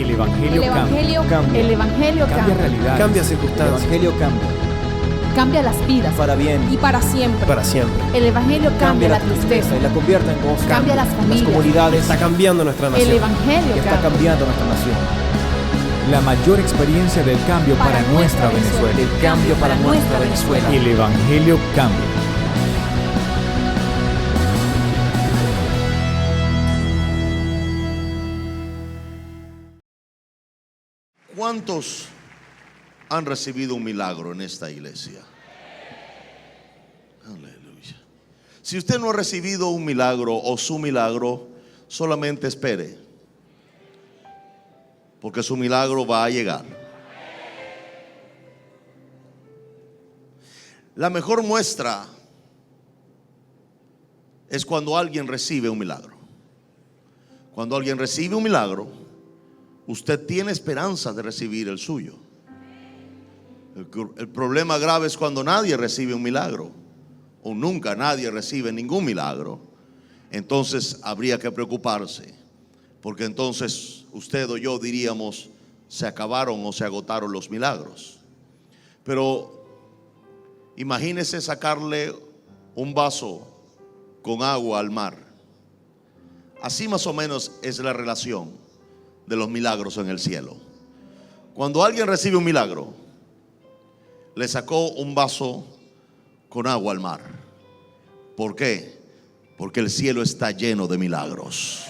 El Evangelio cambia. El Evangelio Cambia cambia. realidades. Cambia El circunstancias. Evangelio cambia. Cambia las vidas. Para bien. Y para siempre. Para siempre. El Evangelio cambia la tristeza. y la convierte en gozo. Cambia las Las familias. comunidades. Está cambiando nuestra El nación. Evangelio Y está cambia. cambiando nuestra nación. La mayor experiencia del cambio para nuestra Venezuela. El cambio para nuestra Venezuela. El Evangelio cambia. ¿Cuántos han recibido un milagro en esta iglesia? Aleluya. Si usted no ha recibido un milagro o su milagro, solamente espere, porque su milagro va a llegar. La mejor muestra es cuando alguien recibe un milagro. Cuando alguien recibe un milagro, usted tiene esperanza de recibir el suyo. El problema grave es cuando nadie recibe un milagro, o nunca nadie recibe ningún milagro. Entonces habría que preocuparse, porque entonces usted o yo diríamos: se acabaron o se agotaron los milagros. Pero imagínese sacarle un vaso con agua al mar. Así más o menos es la relación de los milagros en el cielo. Cuando alguien recibe un milagro, le sacó un vaso con agua al mar. ¿Por qué? Porque el cielo está lleno de milagros.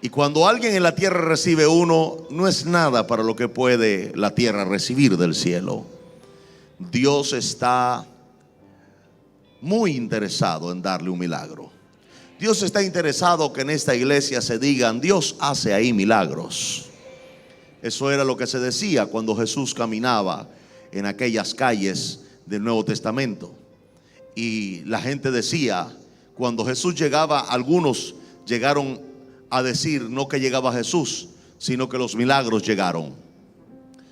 Y cuando alguien en la tierra recibe uno, no es nada para lo que puede la tierra recibir del cielo. Dios está muy interesado en darle un milagro. Dios está interesado que en esta iglesia se digan: Dios hace ahí milagros. Eso era lo que se decía cuando Jesús caminaba en aquellas calles del Nuevo Testamento. Y la gente decía, cuando Jesús llegaba, algunos llegaron a decir no que llegaba Jesús, sino que los milagros llegaron.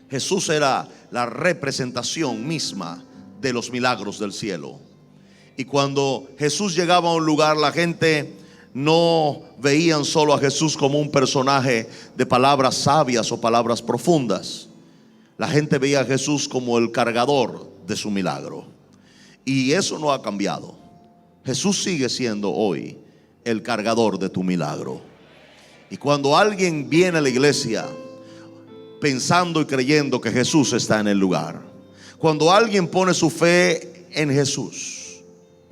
Jesús era la representación misma de los milagros del cielo. Y cuando Jesús llegaba a un lugar, la gente no veían solo a Jesús como un personaje de palabras sabias o palabras profundas. La gente veía a Jesús como el cargador de su milagro. Y eso no ha cambiado. Jesús sigue siendo hoy el cargador de tu milagro. Y cuando alguien viene a la iglesia pensando y creyendo que Jesús está en el lugar, cuando alguien pone su fe en Jesús,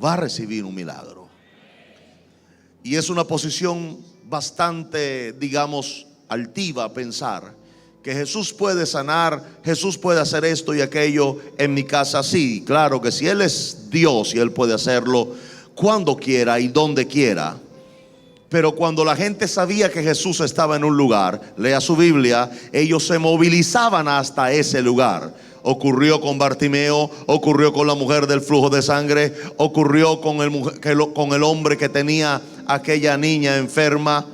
va a recibir un milagro. Y es una posición bastante, digamos, altiva pensar que Jesús puede sanar, Jesús puede hacer esto y aquello en mi casa. Sí, claro que sí, Él es Dios y Él puede hacerlo cuando quiera y donde quiera. Pero cuando la gente sabía que Jesús estaba en un lugar, lea su Biblia, ellos se movilizaban hasta ese lugar. Ocurrió con Bartimeo, ocurrió con la mujer del flujo de sangre, ocurrió con el hombre que tenía aquella niña enferma,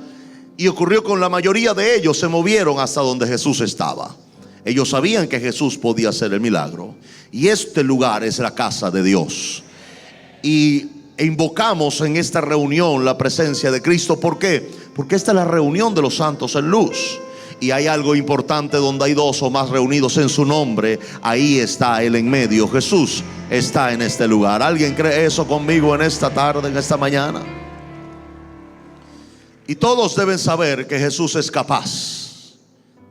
y ocurrió con la mayoría de ellos. Se movieron hasta donde Jesús estaba. Ellos sabían que Jesús podía hacer el milagro. Y este lugar es la casa de Dios. Y invocamos en esta reunión la presencia de Cristo. ¿Por qué? Porque esta es la reunión de los santos en luz. Y hay algo importante: donde hay dos o más reunidos en su nombre, ahí está Él en medio. Jesús está en este lugar. ¿Alguien cree eso conmigo en esta tarde, en esta mañana? Y todos deben saber que Jesús es capaz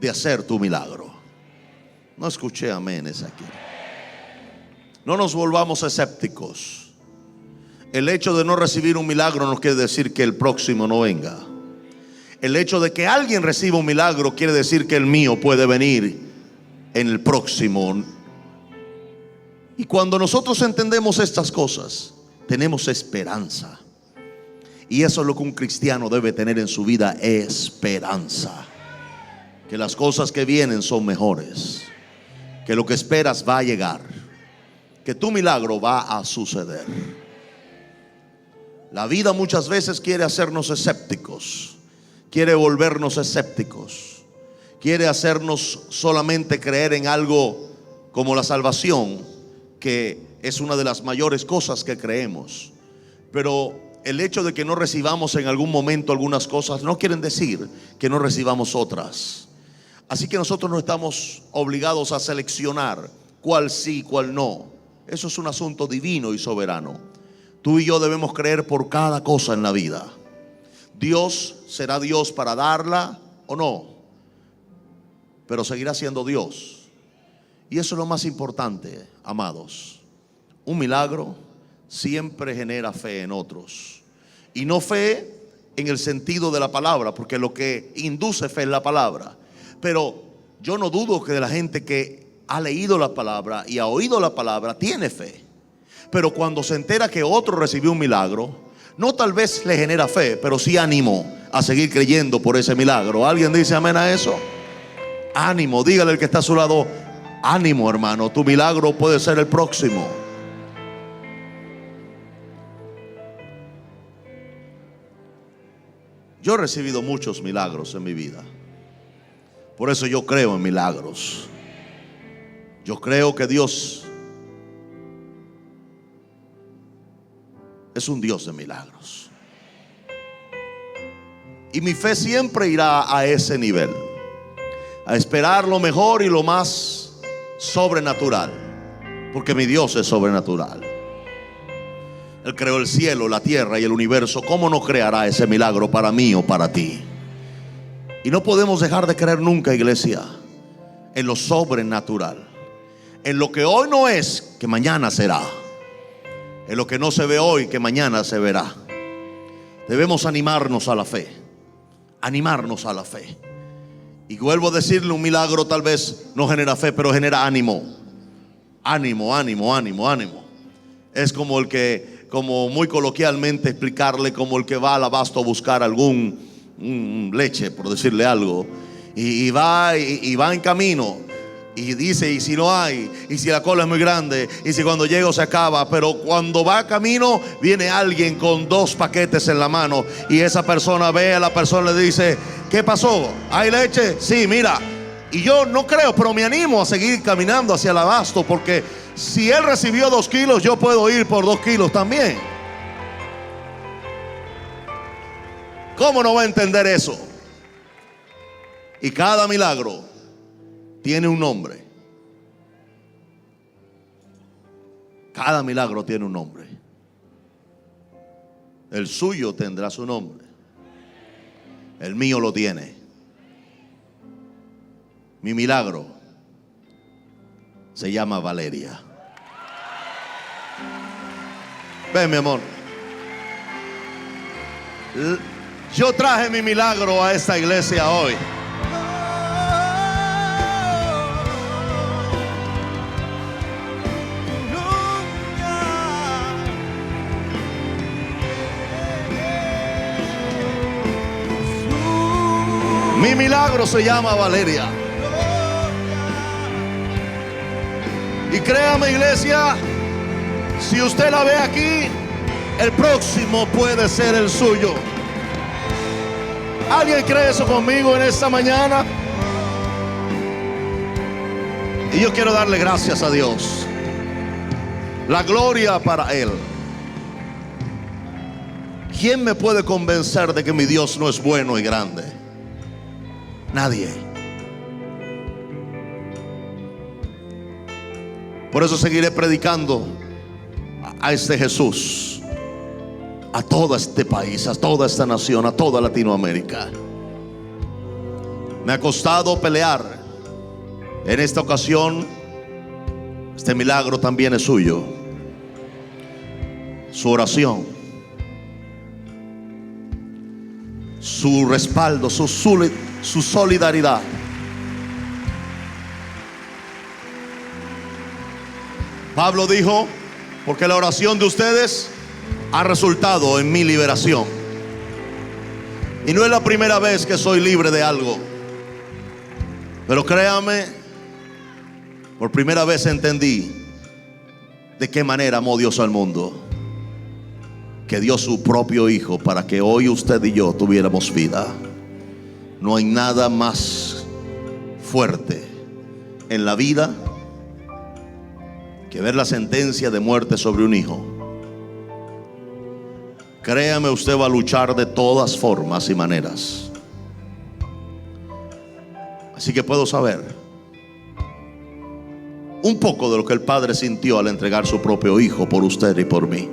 de hacer tu milagro. No escuché aménes aquí. No nos volvamos escépticos. El hecho de no recibir un milagro no quiere decir que el próximo no venga. El hecho de que alguien reciba un milagro quiere decir que el mío puede venir en el próximo. Y cuando nosotros entendemos estas cosas, tenemos esperanza. Y eso es lo que un cristiano debe tener en su vida: esperanza. Que las cosas que vienen son mejores, que lo que esperas va a llegar, que tu milagro va a suceder. La vida muchas veces quiere hacernos escépticos, quiere volvernos escépticos, quiere hacernos solamente creer en algo como la salvación, que es una de las mayores cosas que creemos. Pero el hecho de que no recibamos en algún momento algunas cosas no quieren decir que no recibamos otras. Así que nosotros no estamos obligados a seleccionar cuál sí, cuál no. Eso es un asunto divino y soberano. Tú y yo debemos creer por cada cosa en la vida. Dios será Dios para darla o no, pero seguirá siendo Dios. Y eso es lo más importante, amados. Un milagro siempre genera fe en otros. Y no fe en el sentido de la palabra, porque lo que induce fe es la palabra. Pero yo no dudo que de la gente que ha leído la palabra y ha oído la palabra tiene fe. Pero cuando se entera que otro recibió un milagro, no tal vez le genera fe, pero sí ánimo a seguir creyendo por ese milagro. ¿Alguien dice amén a eso? Ánimo, dígale al que está a su lado: ánimo, hermano, tu milagro puede ser el próximo. Yo he recibido muchos milagros en mi vida. Por eso yo creo en milagros. Yo creo que Dios es un Dios de milagros. Y mi fe siempre irá a ese nivel, a esperar lo mejor y lo más sobrenatural, porque mi Dios es sobrenatural. Él creó el cielo, la tierra y el universo. ¿Cómo no creará ese milagro para mí o para ti? Y no podemos dejar de creer nunca, iglesia, en lo sobrenatural, en lo que hoy no es, que mañana será, en lo que no se ve hoy, que mañana se verá. Debemos animarnos a la fe, animarnos a la fe. Y vuelvo a decirle, un milagro tal vez no genera fe, pero genera ánimo. Ánimo, ánimo, ánimo, ánimo. Es como el que, como muy coloquialmente explicarle, como el que va al abasto a buscar algún leche, por decirle algo, y va en camino. Y dice, y si no hay, y si la cola es muy grande, y si cuando llego se acaba. Pero cuando va camino, viene alguien con 2 paquetes en la mano, y esa persona ve a la persona y le dice: ¿qué pasó? ¿Hay leche? Sí, mira. Y yo no creo, pero me animo a seguir caminando hacia el abasto, porque si él recibió 2 kilos, yo puedo ir por 2 kilos también. ¿Cómo no va a entender eso? Y cada milagro tiene un nombre. Cada milagro tiene un nombre. El suyo tendrá su nombre. El mío lo tiene. Mi milagro se llama Valeria. Ven, mi amor. Yo traje mi milagro a esta iglesia hoy. Mi milagro se llama Valeria. Y créame, iglesia, si usted la ve aquí, el próximo puede ser el suyo. ¿Alguien cree eso conmigo en esta mañana? Y yo quiero darle gracias a Dios. La gloria para Él. ¿Quién me puede convencer de que mi Dios no es bueno y grande? Nadie. Por eso seguiré predicando a este Jesús, a todo este país, a toda esta nación, a toda Latinoamérica. Me ha costado pelear. En esta ocasión, este milagro también es suyo. Su oración, su respaldo, su solidaridad. Pablo dijo: porque la oración de ustedes ha resultado en mi liberación. Y no es la primera vez que soy libre de algo, pero créame, por primera vez entendí de qué manera amó Dios al mundo, que dio su propio Hijo para que hoy usted y yo tuviéramos vida. No hay nada más fuerte en la vida que ver la sentencia de muerte sobre un hijo. Créame, usted va a luchar de todas formas y maneras. Así que puedo saber un poco de lo que el Padre sintió al entregar su propio Hijo por usted y por mí.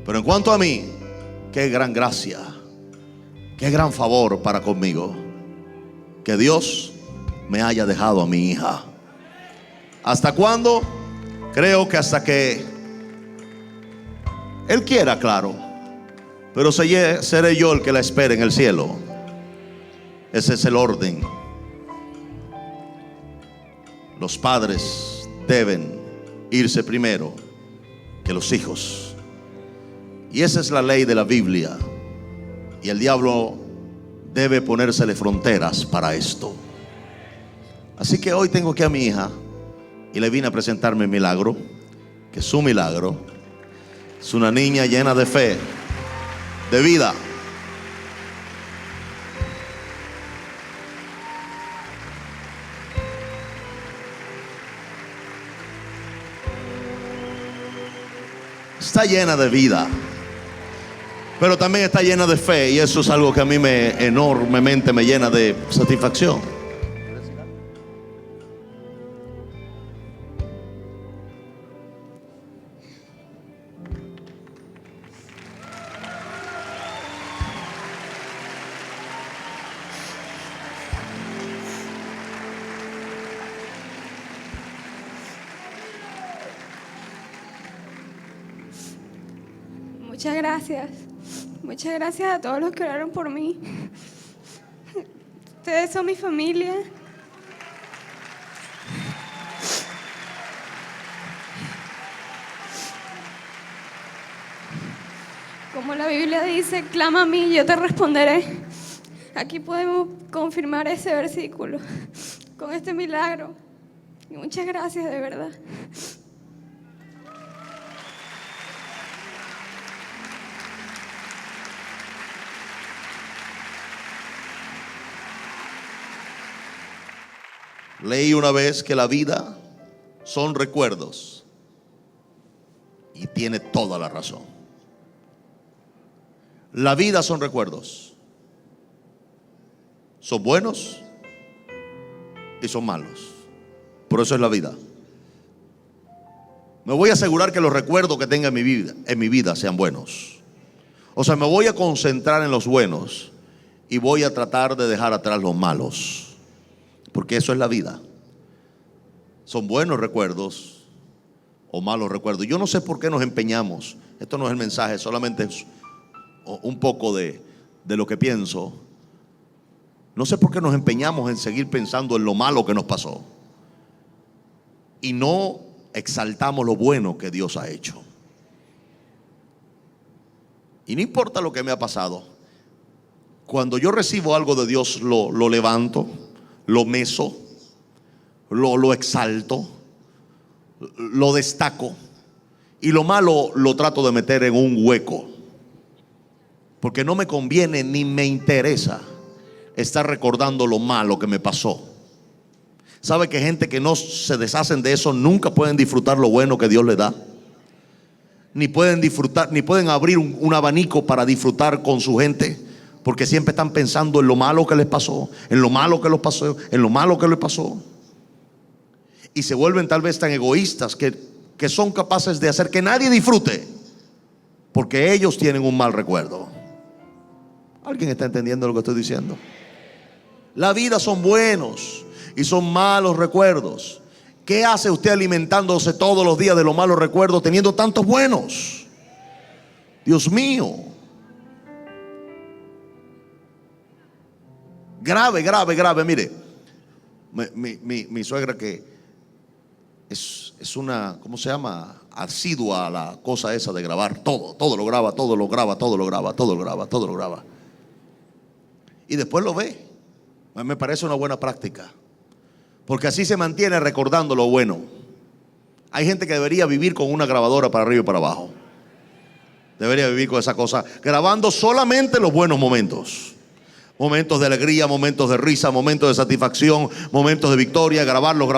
Pero en cuanto a mí, qué gran gracia, qué gran favor para conmigo, que Dios me haya dejado a mi hija. ¿Hasta cuándo? Creo que hasta que Él quiera, claro. Pero seré yo el que la espere en el cielo. Ese es el orden. Los padres deben irse primero que los hijos. Y esa es la ley de la Biblia. Y el diablo debe ponérsele fronteras para esto. Así que hoy tengo aquí a mi hija y le vine a presentarme el milagro, que es su milagro. Es una niña llena de fe, de vida. Está llena de vida, pero también está llena de fe, y eso es algo que a mí enormemente me llena de satisfacción. Muchas gracias. Muchas gracias a todos los que oraron por mí. Ustedes son mi familia. Como la Biblia dice, clama a mí y yo te responderé. Aquí podemos confirmar ese versículo con este milagro. Y muchas gracias, de verdad. Leí una vez que la vida son recuerdos, y tiene toda la razón. La vida son recuerdos. Son buenos y son malos. Por eso es la vida. Me voy a asegurar que los recuerdos que tenga en mi vida sean buenos. O sea, me voy a concentrar en los buenos y voy a tratar de dejar atrás los malos. Porque eso es la vida. Son buenos recuerdos o malos recuerdos. Yo no sé por qué nos empeñamos. Esto no es el mensaje, solamente es un poco de lo que pienso. No sé por qué nos empeñamos en seguir pensando en lo malo que nos pasó y no exaltamos lo bueno que Dios ha hecho. Y no importa lo que me ha pasado, cuando yo recibo algo de Dios, lo levanto, lo meso, lo exalto, lo destaco, y lo malo lo trato de meter en un hueco, porque no me conviene ni me interesa estar recordando lo malo que me pasó. ¿Sabe que gente que no se deshacen de eso nunca pueden disfrutar lo bueno que Dios les da? Ni pueden disfrutar, ni pueden abrir un abanico para disfrutar con su gente, porque siempre están pensando en lo malo que les pasó, en lo malo que les pasó, en lo malo que les pasó. Y se vuelven tal vez tan egoístas que son capaces de hacer que nadie disfrute, porque ellos tienen un mal recuerdo. ¿Alguien está entendiendo lo que estoy diciendo? La vida son buenos y son malos recuerdos. ¿Qué hace usted alimentándose todos los días de los malos recuerdos teniendo tantos buenos? Dios mío. Grave, grave, grave. Mire, mi suegra, que es una, ¿cómo se llama? Asidua a la cosa esa de grabar todo. Todo lo graba, todo lo graba, todo lo graba, todo lo graba, todo lo graba. Y después lo ve. Me parece una buena práctica, porque así se mantiene recordando lo bueno. Hay gente que debería vivir con una grabadora para arriba y para abajo. Debería vivir con esa cosa, grabando solamente los buenos momentos. Momentos de alegría, momentos de risa, momentos de satisfacción, momentos de victoria, grabarlo.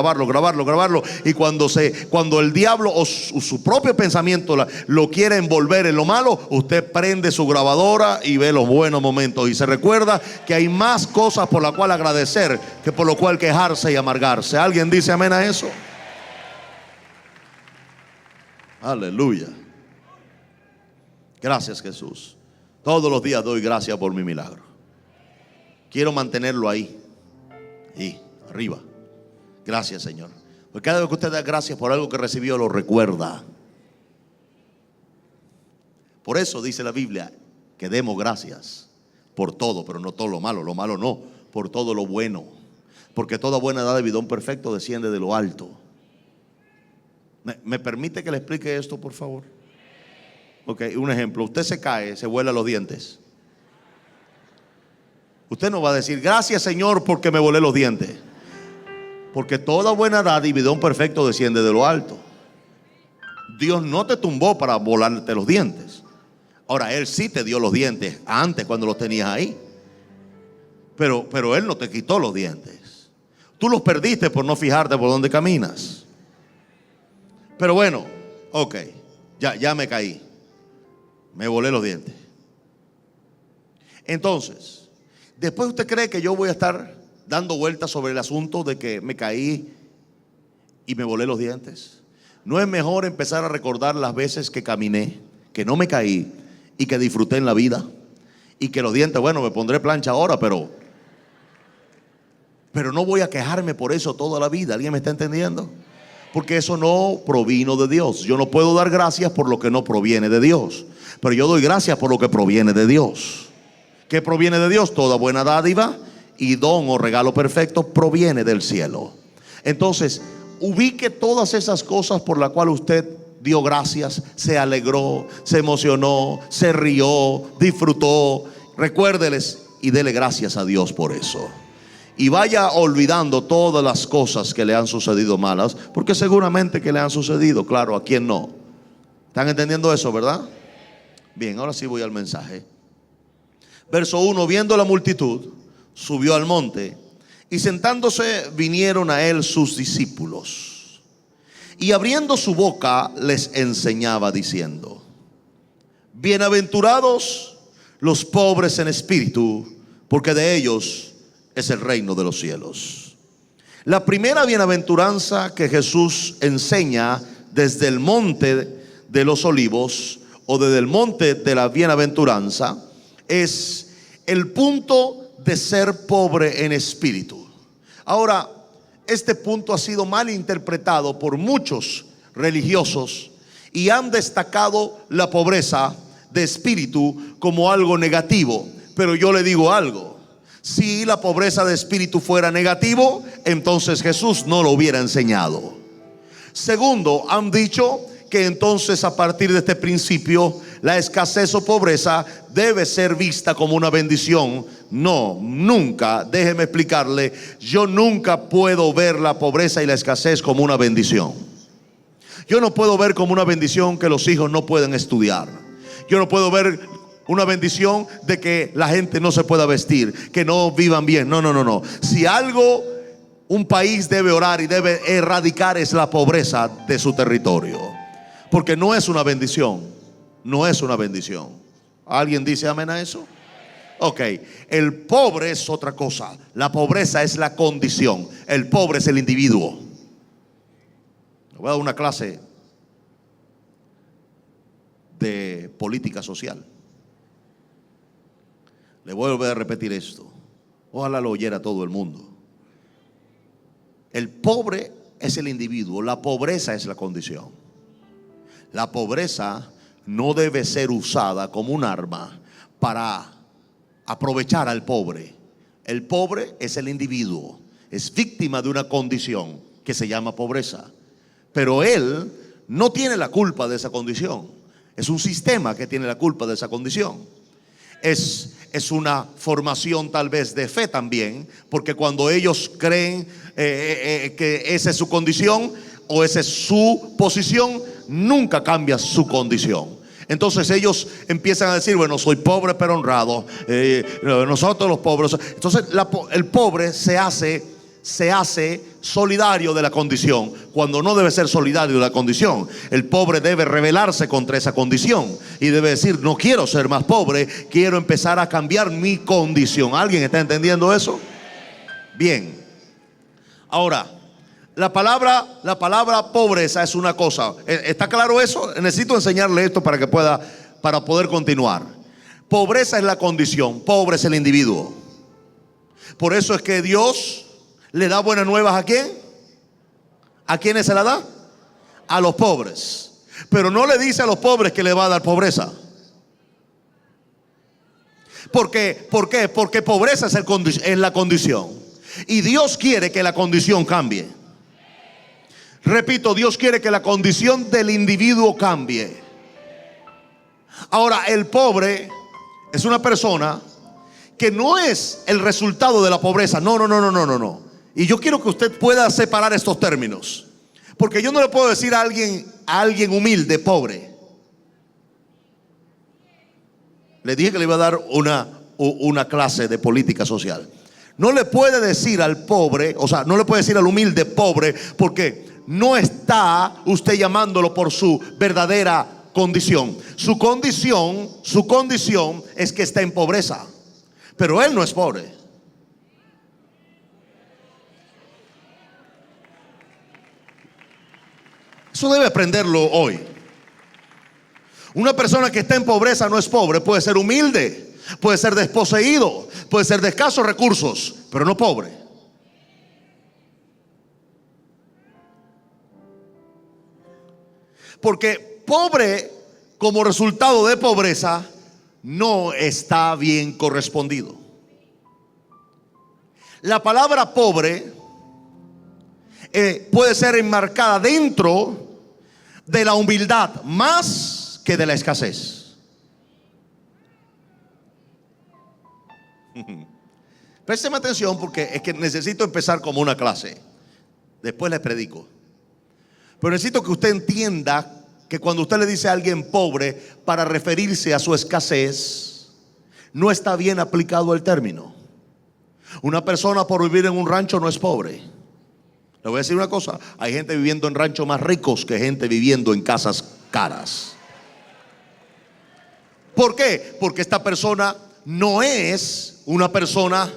Y cuando el diablo o su propio pensamiento lo quiere envolver en lo malo, usted prende su grabadora y ve los buenos momentos. Y se recuerda que hay más cosas por la cual agradecer que por lo cual quejarse y amargarse. ¿Alguien dice amén a eso? Aleluya. Gracias, Jesús. Todos los días doy gracias por mi milagro. Quiero mantenerlo ahí, arriba. Gracias, Señor. Porque cada vez que usted da gracias por algo que recibió, lo recuerda. Por eso dice la Biblia que demos gracias por todo, pero no todo lo malo no, por todo lo bueno. Porque toda buena dádiva y don perfecto desciende de lo alto. ¿Me permite que le explique esto, por favor? Ok, un ejemplo. Usted se cae, se vuela los dientes. Usted no va a decir, gracias, Señor, porque me volé los dientes. Porque toda buena dádiva y don perfecto desciende de lo alto. Dios no te tumbó para volarte los dientes. Ahora, Él sí te dio los dientes antes, cuando los tenías ahí. Pero Él no te quitó los dientes. Tú los perdiste por no fijarte por dónde caminas. Pero bueno, ok, ya me caí. Me volé los dientes. Entonces, después usted cree que yo voy a estar dando vueltas sobre el asunto de que me caí y me volé los dientes. ¿No es mejor empezar a recordar las veces que caminé, que no me caí y que disfruté en la vida? Y que los dientes, bueno, me pondré plancha ahora, pero no voy a quejarme por eso toda la vida. ¿Alguien me está entendiendo? Porque eso no provino de Dios. Yo no puedo dar gracias por lo que no proviene de Dios, pero yo doy gracias por lo que proviene de Dios. ¿Qué proviene de Dios? Toda buena dádiva y don o regalo perfecto proviene del cielo. Entonces, ubique todas esas cosas por las cuales usted dio gracias, se alegró, se emocionó, se rió, disfrutó. Recuérdeles y dele gracias a Dios por eso. Y vaya olvidando todas las cosas que le han sucedido malas, porque seguramente que le han sucedido, claro, ¿a quién no? ¿Están entendiendo eso, verdad? Bien, ahora sí voy al mensaje. Verso 1, viendo la multitud, subió al monte, y sentándose vinieron a él sus discípulos. Y abriendo su boca les enseñaba diciendo: bienaventurados los pobres en espíritu, porque de ellos es el reino de los cielos. La primera bienaventuranza que Jesús enseña desde el monte de los olivos, o desde el monte de la bienaventuranza, es el punto de ser pobre en espíritu. Ahora, este punto ha sido mal interpretado por muchos religiosos y han destacado la pobreza de espíritu como algo negativo. Pero yo le digo algo: si la pobreza de espíritu fuera negativo, entonces Jesús no lo hubiera enseñado. Segundo, han dicho que entonces a partir de este principio la escasez o pobreza debe ser vista como una bendición. No, nunca, déjeme explicarle, yo nunca puedo ver la pobreza y la escasez como una bendición. Yo no puedo ver como una bendición que los hijos no pueden estudiar. Yo no puedo ver una bendición de que la gente no se pueda vestir, que no vivan bien. No. Si algo un país debe orar y debe erradicar es la pobreza de su territorio, porque no es una bendición. No es una bendición. ¿Alguien dice amén a eso? Ok, el pobre es otra cosa. La pobreza es la condición. El pobre es el individuo. Le voy a dar una clase de política social. Le voy a volver a repetir esto. Ojalá lo oyera todo el mundo. El pobre es el individuo. La pobreza es la condición. La pobreza no debe ser usada como un arma para aprovechar al pobre. El pobre es el individuo, es víctima de una condición que se llama pobreza, pero él no tiene la culpa de esa condición. Es un sistema que tiene la culpa de esa condición. Es una formación tal vez de fe también, porque cuando ellos creen que esa es su condición o esa es su posición, nunca cambia su condición. Entonces ellos empiezan a decir, bueno, soy pobre pero honrado, nosotros los pobres. Entonces el pobre se hace solidario de la condición, cuando no debe ser solidario de la condición. El pobre debe rebelarse contra esa condición y debe decir, no quiero ser más pobre, quiero empezar a cambiar mi condición. ¿Alguien está entendiendo eso? Bien. Ahora, la palabra pobreza es una cosa. ¿Está claro eso? Necesito enseñarle esto para poder continuar. Pobreza es la condición, pobre es el individuo. Por eso es que Dios le da buenas nuevas. ¿A quién? ¿A quiénes se la da? A los pobres. Pero no le dice a los pobres que le va a dar pobreza. ¿Por qué? Porque pobreza es la condición. Y Dios quiere que la condición cambie. Repito, Dios quiere que la condición del individuo cambie. Ahora, el pobre es una persona que no es el resultado de la pobreza. No. Y yo quiero que usted pueda separar estos términos, porque yo no le puedo decir a alguien humilde pobre. Le dije que le iba a dar una clase de política social. No le puede decir al pobre, o sea, no le puede decir al humilde pobre, porque no está usted llamándolo por su verdadera condición. Su condición es que está en pobreza, pero él no es pobre. Eso debe aprenderlo hoy. Una persona que está en pobreza no es pobre. Puede ser humilde, puede ser desposeído, puede ser de escasos recursos, pero no pobre. Porque pobre, como resultado de pobreza, no está bien correspondido. La palabra pobre puede ser enmarcada dentro de la humildad más que de la escasez. Présteme atención, porque es que necesito empezar como una clase. Después les predico. Pero necesito que usted entienda que cuando usted le dice a alguien pobre para referirse a su escasez, no está bien aplicado el término. Una persona por vivir en un rancho no es pobre. Le voy a decir una cosa: hay gente viviendo en ranchos más ricos que gente viviendo en casas caras. ¿Por qué? Porque esta persona no es una persona,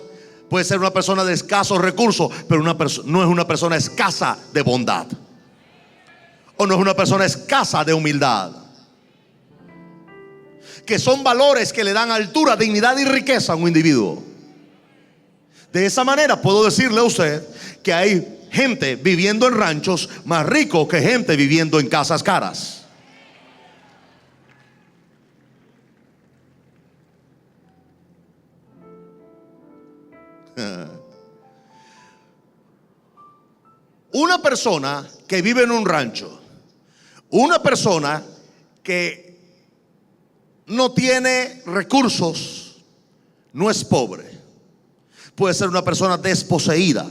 puede ser una persona de escasos recursos, pero no es una persona escasa de bondad, o no es una persona escasa de humildad, que son valores que le dan altura, dignidad y riqueza a un individuo. De esa manera puedo decirle a usted que hay gente viviendo en ranchos más ricos que gente viviendo en casas caras. Una persona que vive en un rancho, una persona que no tiene recursos, no es pobre. Puede ser una persona desposeída.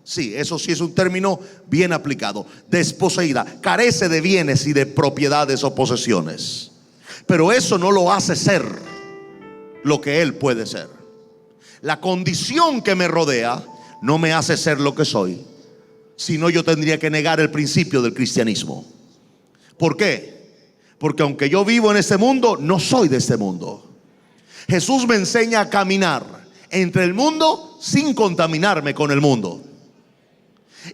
Sí, eso sí es un término bien aplicado. Desposeída, carece de bienes y de propiedades o posesiones, pero eso no lo hace ser lo que él puede ser. La condición que me rodea no me hace ser lo que soy, sino yo tendría que negar el principio del cristianismo. ¿Por qué? Porque aunque yo vivo en este mundo, no soy de este mundo. Jesús me enseña a caminar entre el mundo sin contaminarme con el mundo.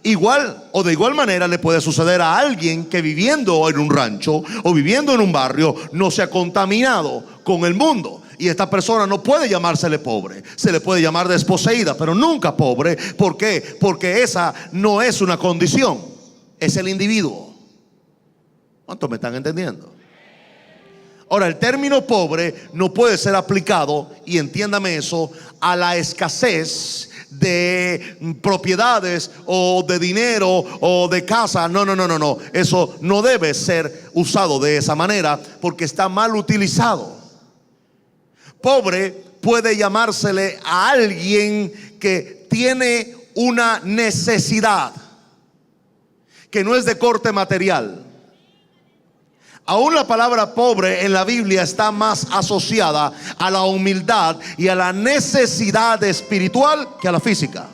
Igual o de igual manera le puede suceder a alguien que viviendo en un rancho o viviendo en un barrio no se ha contaminado con el mundo. Y esta persona no puede llamársele pobre, se le puede llamar desposeída, pero nunca pobre. ¿Por qué? Porque esa no es una condición, es el individuo. ¿Cuántos me están entendiendo? Ahora, el término pobre no puede ser aplicado, y entiéndame eso, a la escasez de propiedades o de dinero o de casa. No. Eso no debe ser usado de esa manera, porque está mal utilizado. Pobre puede llamársele a alguien que tiene una necesidad que no es de corte material, Aún la palabra pobre en la Biblia está más asociada a la humildad y a la necesidad espiritual que a la física.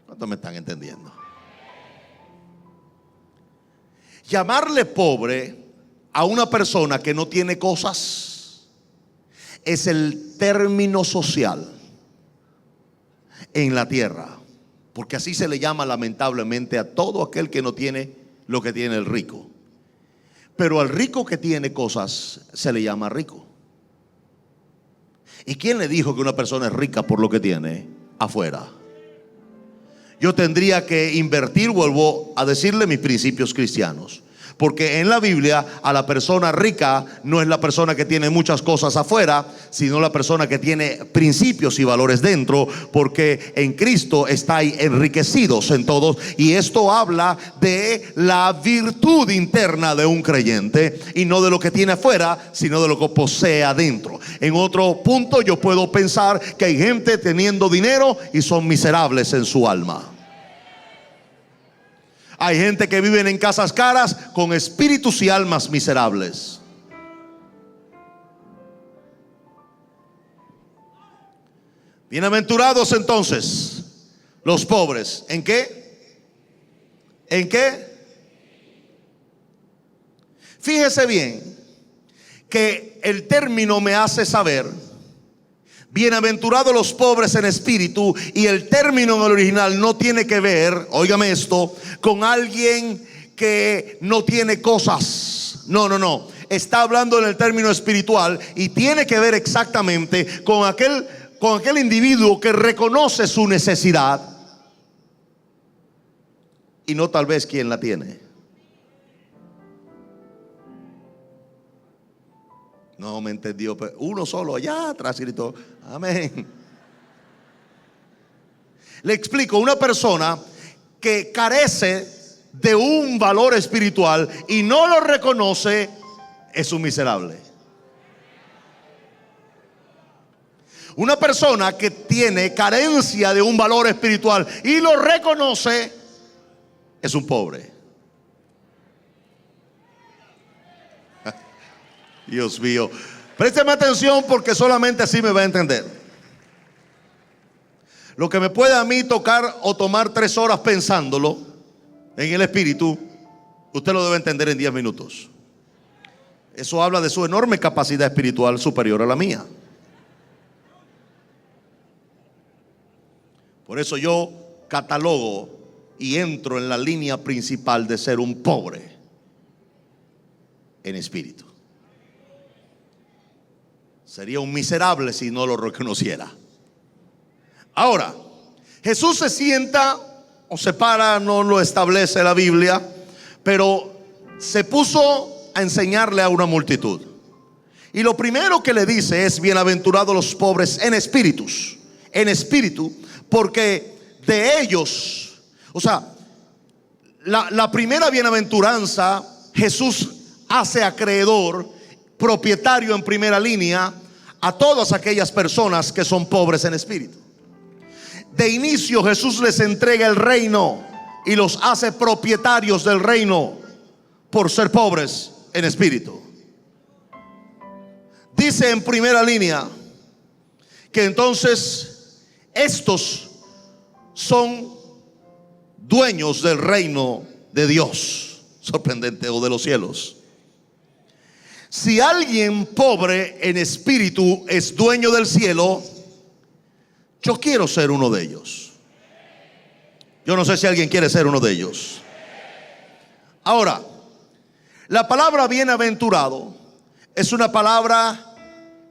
¿Cuántos me están entendiendo? Llamarle pobre a una persona que no tiene cosas es el término social en la tierra, porque así se le llama lamentablemente a todo aquel que no tiene lo que tiene el rico. Pero al rico que tiene cosas se le llama rico. ¿Y quién le dijo que una persona es rica por lo que tiene afuera? Yo tendría que invertir, vuelvo a decirle, mis principios cristianos. Porque en la Biblia a la persona rica no es la persona que tiene muchas cosas afuera, sino la persona que tiene principios y valores dentro, porque en Cristo estáis enriquecidos en todos. Y esto habla de la virtud interna de un creyente, y no de lo que tiene afuera, sino de lo que posee adentro. En otro punto yo puedo pensar que hay gente teniendo dinero y son miserables en su alma. Hay gente que vive en casas caras con espíritus y almas miserables. Bienaventurados entonces los pobres. ¿En qué? ¿En qué? Fíjese bien que el término me hace saber bienaventurados los pobres en espíritu, y el término en el original no tiene que ver, óigame esto, con alguien que no tiene cosas. No. Está hablando en el término espiritual y tiene que ver exactamente con aquel individuo que reconoce su necesidad y no tal vez quien la tiene. No me entendió, pero uno solo allá atrás gritó amén. Le explico, una persona que carece de un valor espiritual y no lo reconoce es un miserable. Una persona que tiene carencia de un valor espiritual y lo reconoce es un pobre. Dios mío, présteme atención porque solamente así me va a entender. Lo que me puede a mí tocar o tomar 3 horas pensándolo en el espíritu, usted lo debe entender en 10 minutos. Eso habla de su enorme capacidad espiritual superior a la mía. Por eso yo catalogo y entro en la línea principal de ser un pobre en espíritu. Sería un miserable si no lo reconociera. Ahora, Jesús se sienta o se para, no lo establece la Biblia, pero se puso a enseñarle a una multitud. Y lo primero que le dice es: bienaventurados los pobres en espíritu, porque de ellos, o sea, la primera bienaventuranza Jesús hace acreedor, propietario en primera línea, a todas aquellas personas que son pobres en espíritu. De inicio Jesús les entrega el reino y los hace propietarios del reino por ser pobres en espíritu. Dice en primera línea que entonces estos son dueños del reino de Dios. Sorprendente, o de los cielos. Si alguien pobre en espíritu es dueño del cielo, yo quiero ser uno de ellos. Yo no sé si alguien quiere ser uno de ellos. Ahora, la palabra bienaventurado es una palabra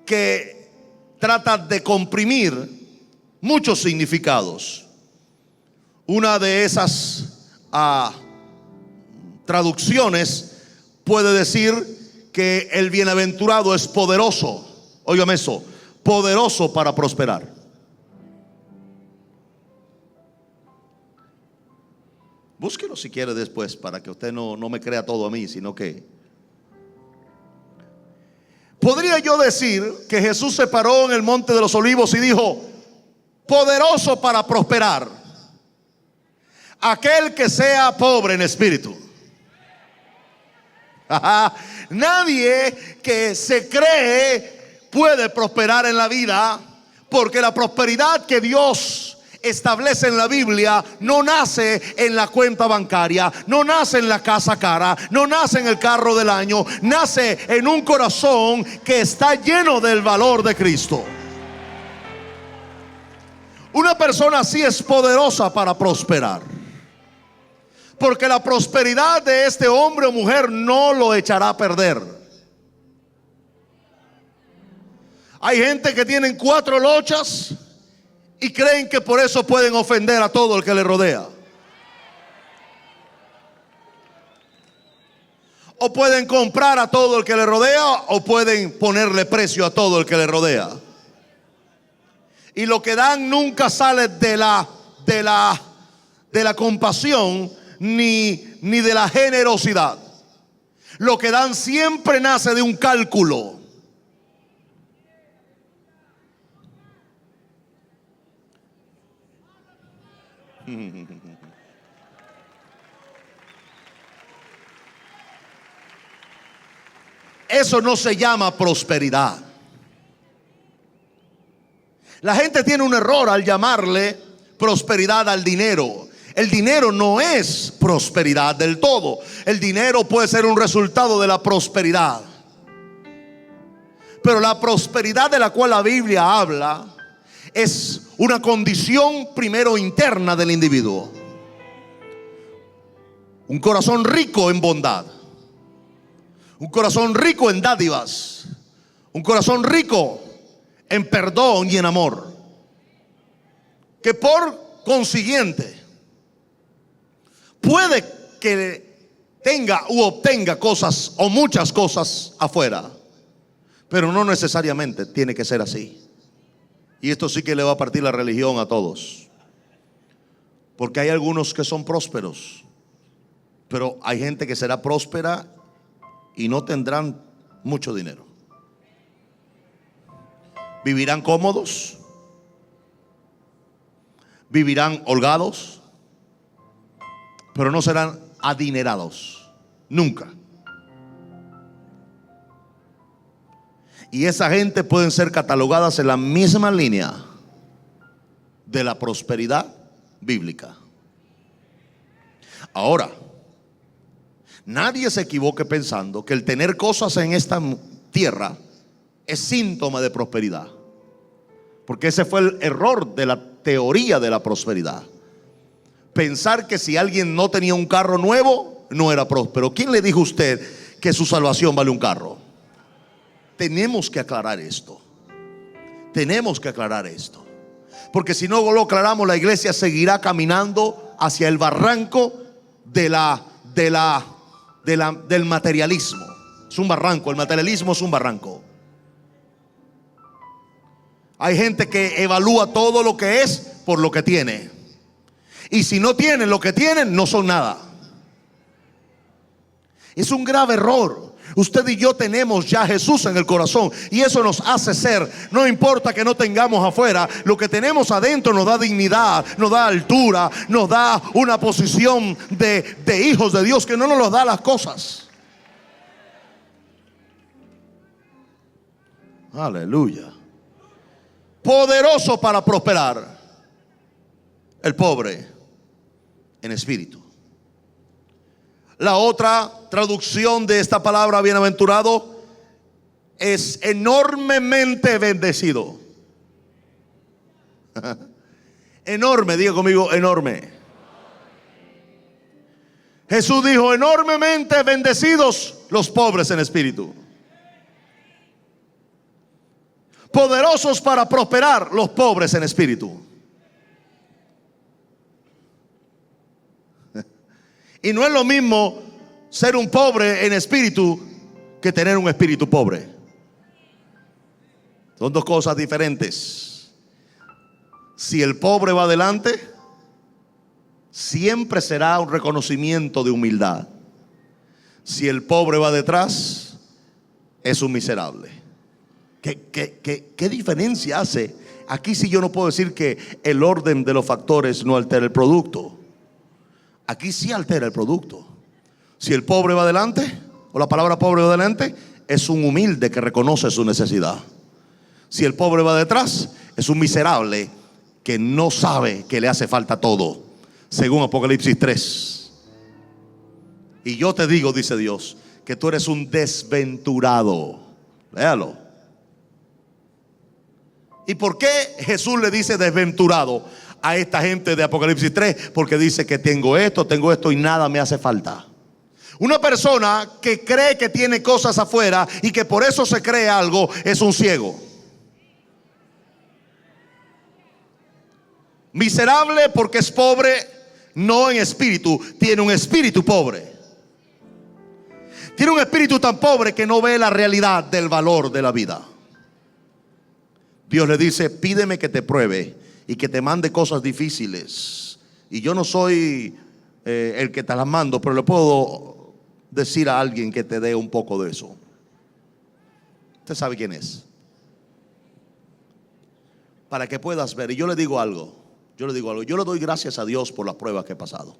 que trata de comprimir muchos significados. Una de esas traducciones puede decir que el bienaventurado es poderoso. Óigame eso, poderoso para prosperar. Búsquelo si quiere después, para que usted no me crea todo a mí, sino que podría yo decir que Jesús se paró en el monte de los olivos y dijo: poderoso para prosperar. aquel que sea pobre en espíritu. Nadie que se cree puede prosperar en la vida, porque la prosperidad que Dios establece en la Biblia no nace en la cuenta bancaria, no nace en la casa cara, no nace en el carro del año, nace en un corazón que está lleno del valor de Cristo. Una persona así es poderosa para prosperar, porque la prosperidad de este hombre o mujer no lo echará a perder. Hay gente que tienen 4 lochas y creen que por eso pueden ofender a todo el que le rodea. O pueden comprar a todo el que le rodea, o pueden ponerle precio a todo el que le rodea. Y lo que dan nunca sale de la compasión ni de la generosidad. Lo que dan siempre nace de un cálculo. Eso no se llama prosperidad. La gente tiene un error al llamarle prosperidad al dinero. El dinero no es prosperidad del todo. El dinero puede ser un resultado de la prosperidad, pero la prosperidad de la cual la Biblia habla es una condición primero interna del individuo. Un corazón rico en bondad, un corazón rico en dádivas, un corazón rico en perdón y en amor, que por consiguiente puede que tenga u obtenga cosas o muchas cosas afuera, pero no necesariamente tiene que ser así. Y esto sí que le va a partir la religión a todos, porque hay algunos que son prósperos, pero hay gente que será próspera y no tendrán mucho dinero. Vivirán cómodos, vivirán holgados, pero no serán adinerados, nunca. Y esa gente pueden ser catalogadas en la misma línea de la prosperidad bíblica. Ahora, nadie se equivoque pensando que el tener cosas en esta tierra es síntoma de prosperidad, porque ese fue el error de la teoría de la prosperidad. Pensar que si alguien no tenía un carro nuevo no era próspero. ¿Quién le dijo a usted que su salvación vale un carro? Tenemos que aclarar esto. Tenemos que aclarar esto, porque si no lo aclaramos, la iglesia seguirá caminando hacia el barranco del materialismo. Es un barranco, el materialismo es un barranco. Hay gente que evalúa todo lo que es por lo que tiene, y si no tienen lo que tienen, no son nada. Es un grave error. Usted y yo tenemos ya a Jesús en el corazón, y eso nos hace ser, no importa que no tengamos afuera, lo que tenemos adentro nos da dignidad, nos da altura, nos da una posición de hijos de Dios que no nos los da las cosas. Aleluya. Poderoso para prosperar el pobre en espíritu. La otra traducción de esta palabra bienaventurado es enormemente bendecido. Enorme, diga conmigo, enorme. Jesús dijo: enormemente bendecidos los pobres en espíritu. Poderosos para prosperar los pobres en espíritu. Y no es lo mismo ser un pobre en espíritu que tener un espíritu pobre. Son dos cosas diferentes. Si el pobre va adelante, siempre será un reconocimiento de humildad. Si el pobre va detrás, es un miserable. ¿Qué diferencia hace? Aquí sí yo no puedo decir que el orden de los factores no altera el producto, aquí sí altera el producto. Si el pobre va adelante, o la palabra pobre va adelante, es un humilde que reconoce su necesidad. Si el pobre va detrás, es un miserable que no sabe que le hace falta todo, según Apocalipsis 3. Y yo te digo, dice Dios, que tú eres un desventurado. Léalo. ¿Y por qué Jesús le dice desventurado a esta gente de Apocalipsis 3? Porque dice que tengo esto y nada me hace falta. Una persona que cree que tiene cosas afuera y que por eso se cree algo es un ciego. Miserable porque es pobre, no en espíritu, tiene un espíritu pobre. Tiene un espíritu tan pobre que no ve la realidad del valor de la vida. Dios le dice, pídeme que te pruebe y que te mande cosas difíciles. Y yo no soy el que te las mando, pero le puedo decir a alguien que te dé un poco de eso. Usted sabe quién es, para que puedas ver. Y yo le digo algo, yo le doy gracias a Dios por las pruebas que he pasado.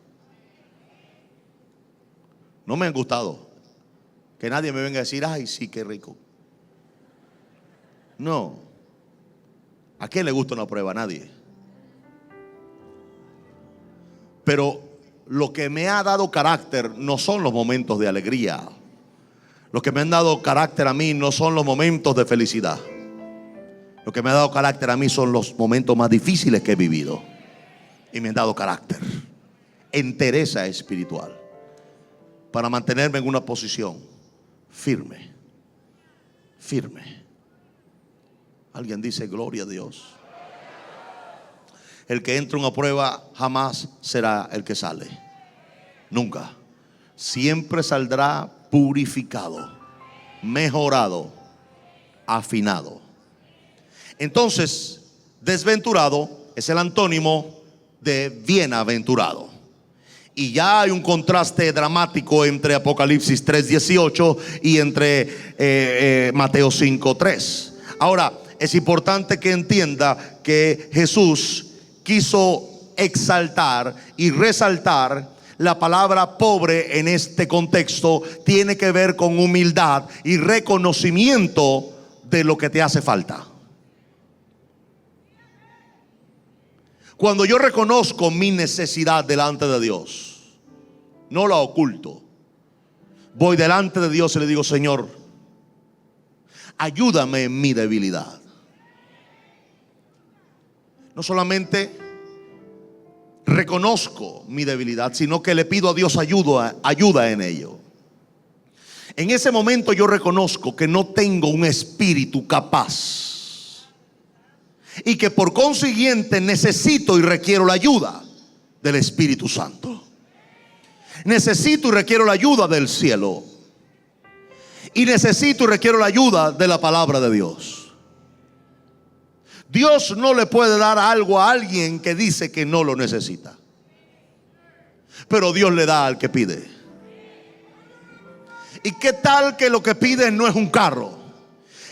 No me han gustado. Que nadie me venga a decir, ay sí, qué rico. No. ¿A quién le gusta una prueba? A nadie. Pero lo que me ha dado carácter no son los momentos de alegría. Lo que me han dado carácter a mí no son los momentos de felicidad. Lo que me ha dado carácter a mí son los momentos más difíciles que he vivido. Y me han dado carácter, entereza espiritual, para mantenerme en una posición firme. Firme. Alguien dice gloria a Dios. El que entra en una prueba jamás será el que sale. Nunca. Siempre saldrá purificado, mejorado, afinado. Entonces, desventurado es el antónimo de bienaventurado. Y ya hay un contraste dramático entre Apocalipsis 3:18 y entre Mateo 5:3. Ahora, es importante que entienda que Jesús quiso exaltar y resaltar la palabra pobre en este contexto. Tiene que ver con humildad y reconocimiento de lo que te hace falta. Cuando yo reconozco mi necesidad delante de Dios, no la oculto, voy delante de Dios y le digo, Señor, ayúdame en mi debilidad. No solamente reconozco mi debilidad, sino que le pido a Dios ayuda en ello. En ese momento yo reconozco que no tengo un espíritu capaz y que por consiguiente necesito y requiero la ayuda del Espíritu Santo. Necesito y requiero la ayuda del cielo. Y necesito y requiero la ayuda de la palabra de Dios. Dios no le puede dar algo a alguien que dice que no lo necesita, pero Dios le da al que pide. ¿Y qué tal que lo que pide no es un carro?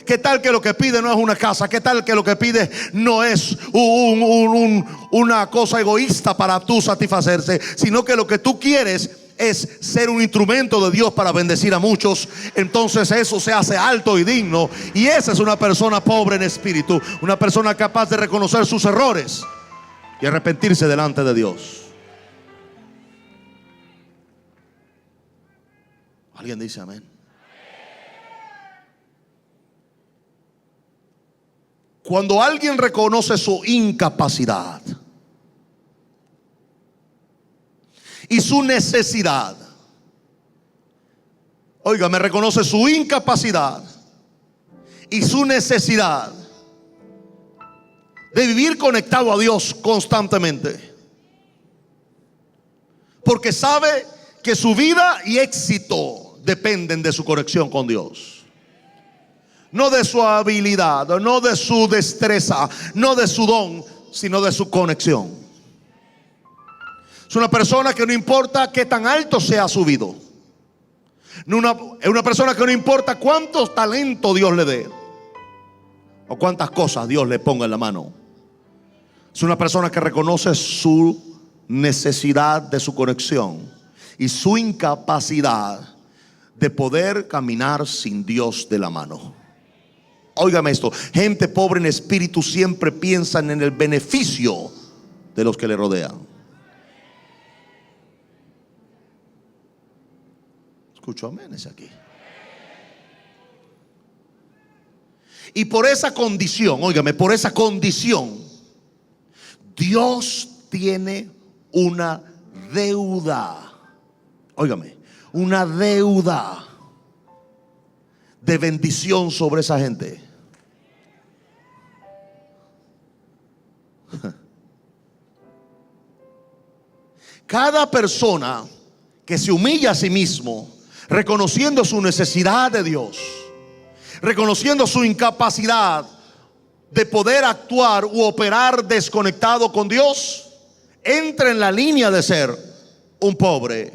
¿Qué tal que lo que pide no es una casa? ¿Qué tal que lo que pide no es una cosa egoísta para tú satisfacerse, sino que lo que tú quieres es ser un instrumento de Dios para bendecir a muchos? Entonces eso se hace alto y digno. Y esa es una persona pobre en espíritu, una persona capaz de reconocer sus errores y arrepentirse delante de Dios. ¿Alguien dice amén? Cuando alguien reconoce su incapacidad y su necesidad, oiga, me reconoce su incapacidad y su necesidad de vivir conectado a Dios constantemente, porque sabe que su vida y éxito dependen de su conexión con Dios. No de su habilidad, no de su destreza, no de su don, sino de su conexión. Es una persona que no importa qué tan alto sea subido. Es una persona que no importa cuántos talentos Dios le dé o cuántas cosas Dios le ponga en la mano. Es una persona que reconoce su necesidad de su conexión y su incapacidad de poder caminar sin Dios de la mano. Óigame esto, gente pobre en espíritu siempre piensan en el beneficio de los que le rodean. Escucho aménes aquí. Y por esa condición, óigame, por esa condición, Dios tiene una deuda. Óigame, una deuda de bendición sobre esa gente. Cada persona que se humilla a sí mismo, reconociendo su necesidad de Dios, reconociendo su incapacidad de poder actuar u operar desconectado con Dios, entra en la línea de ser un pobre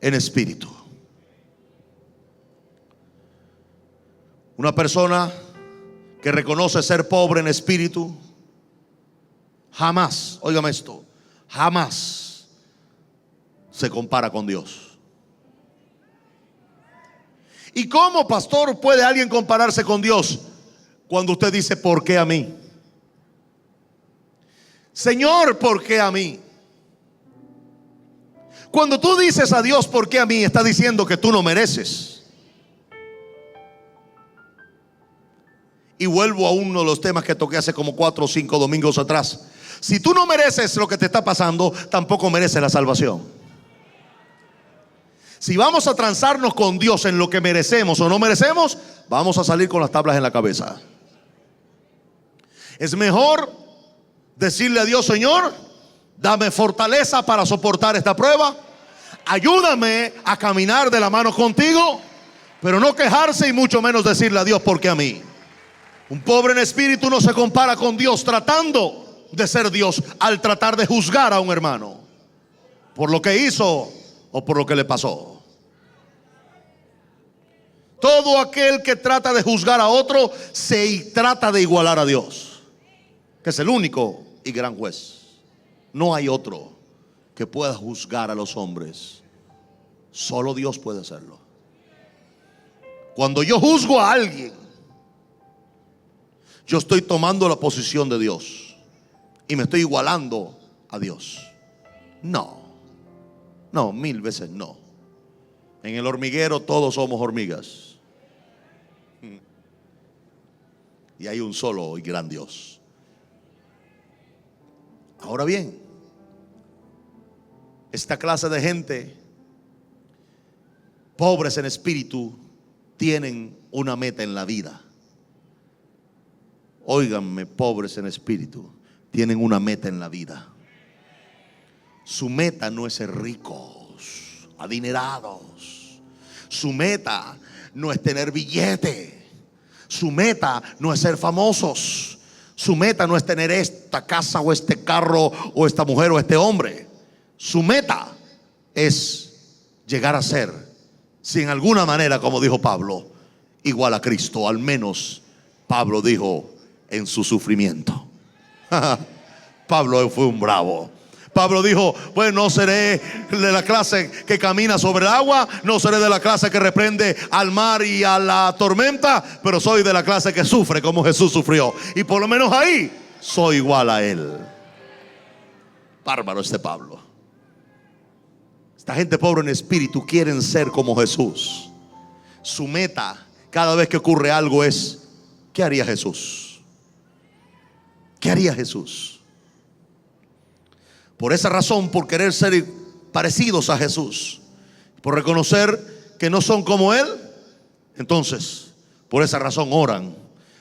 en espíritu. Una persona que reconoce ser pobre en espíritu jamás, óigame esto, jamás se compara con Dios. ¿Y cómo, pastor, puede alguien compararse con Dios? Cuando usted dice, ¿por qué a mí? Señor, ¿por qué a mí? Cuando tú dices a Dios, ¿por qué a mí?, está diciendo que tú no mereces. Y vuelvo a uno de los temas que toqué hace como 4 o 5 domingos atrás. Si tú no mereces lo que te está pasando, tampoco mereces la salvación. Si vamos a transarnos con Dios en lo que merecemos o no merecemos, vamos a salir con las tablas en la cabeza. Es mejor decirle a Dios, Señor, dame fortaleza para soportar esta prueba. Ayúdame a caminar de la mano contigo, pero no quejarse y mucho menos decirle a Dios, ¿por qué a mí? Un pobre en espíritu no se compara con Dios tratando de ser Dios al tratar de juzgar a un hermano por lo que hizo o por lo que le pasó. Todo aquel que trata de juzgar a otro se trata de igualar a Dios, que es el único y gran juez. No hay otro que pueda juzgar a los hombres. Solo Dios puede hacerlo. Cuando yo juzgo a alguien, yo estoy tomando la posición de Dios y me estoy igualando a Dios. No, 1000 veces no. En el hormiguero todos somos hormigas. Y hay un solo y gran Dios. Ahora bien, esta clase de gente, pobres en espíritu, tienen una meta en la vida. Óiganme, pobres en espíritu, tienen una meta en la vida. Su meta no es ser ricos, adinerados. Su meta no es tener billete. Su meta no es ser famosos. Su meta no es tener esta casa o este carro o esta mujer o este hombre. Su meta es llegar a ser, si en alguna manera, como dijo Pablo, igual a Cristo. Al menos Pablo dijo en su sufrimiento. Pablo fue un bravo. Pablo dijo, pues no seré de la clase que camina sobre el agua, no seré de la clase que reprende al mar y a la tormenta, pero soy de la clase que sufre como Jesús sufrió. Y por lo menos ahí soy igual a Él. Bárbaro este Pablo. Esta gente pobre en espíritu quieren ser como Jesús. Su meta cada vez que ocurre algo es, ¿qué haría Jesús? ¿Qué haría Jesús? Por esa razón, por querer ser parecidos a Jesús, por reconocer que no son como Él, entonces por esa razón oran,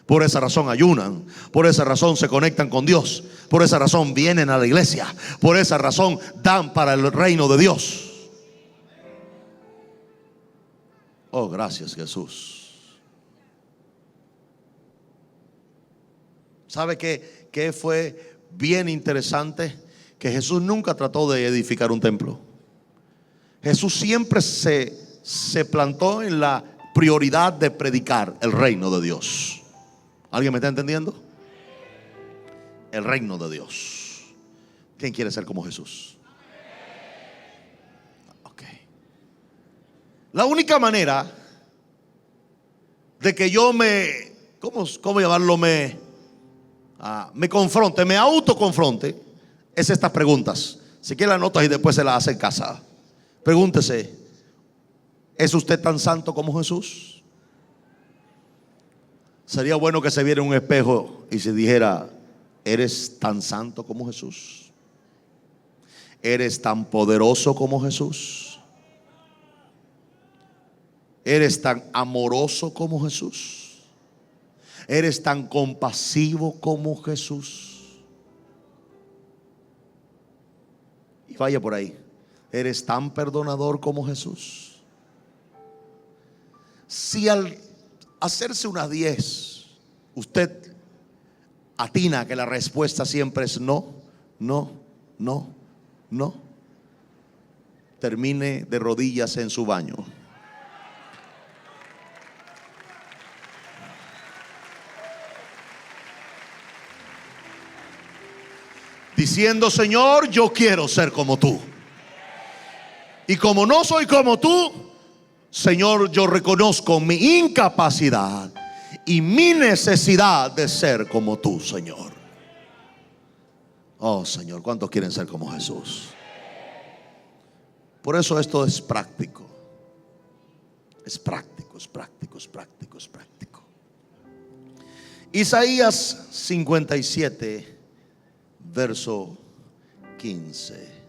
por esa razón ayunan, por esa razón se conectan con Dios, por esa razón vienen a la iglesia, por esa razón dan para el reino de Dios. Oh, gracias Jesús. ¿Sabe qué fue bien interesante? Que Jesús nunca trató de edificar un templo. Jesús siempre se plantó en la prioridad de predicar el reino de Dios. ¿Alguien me está entendiendo? El reino de Dios. ¿Quién quiere ser como Jesús? La única manera de que yo ¿cómo llamarlo? Me confronte, me autoconfronte, es estas preguntas. Si quiere las notas y después se las hace en casa. Pregúntese: ¿es usted tan santo como Jesús? Sería bueno que se viera en un espejo y se dijera: ¿eres tan santo como Jesús? ¿Eres tan poderoso como Jesús? ¿Eres tan amoroso como Jesús? ¿Eres tan compasivo como Jesús? Y vaya por ahí. ¿Eres tan perdonador como Jesús? Si al hacerse unas 10 usted atina que la respuesta siempre es no, no, no, no, termine de rodillas en su baño. Diciendo: Señor, yo quiero ser como tú. Y como no soy como tú, Señor, yo reconozco mi incapacidad y mi necesidad de ser como tú, Señor. Oh, Señor, ¿cuántos quieren ser como Jesús? Por eso esto es práctico. Es práctico, es práctico, es práctico, es práctico. Isaías 57, verso 15.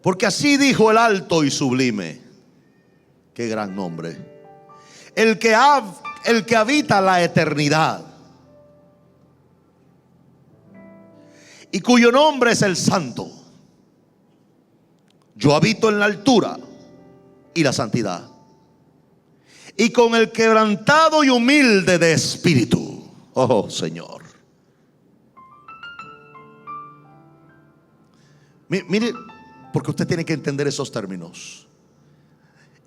Porque así dijo el alto y sublime. Qué gran nombre. El que habita la eternidad, y cuyo nombre es el Santo. Yo habito en la altura y la santidad, y con el quebrantado y humilde de espíritu. Oh, Señor. Mire, porque usted tiene que entender esos términos.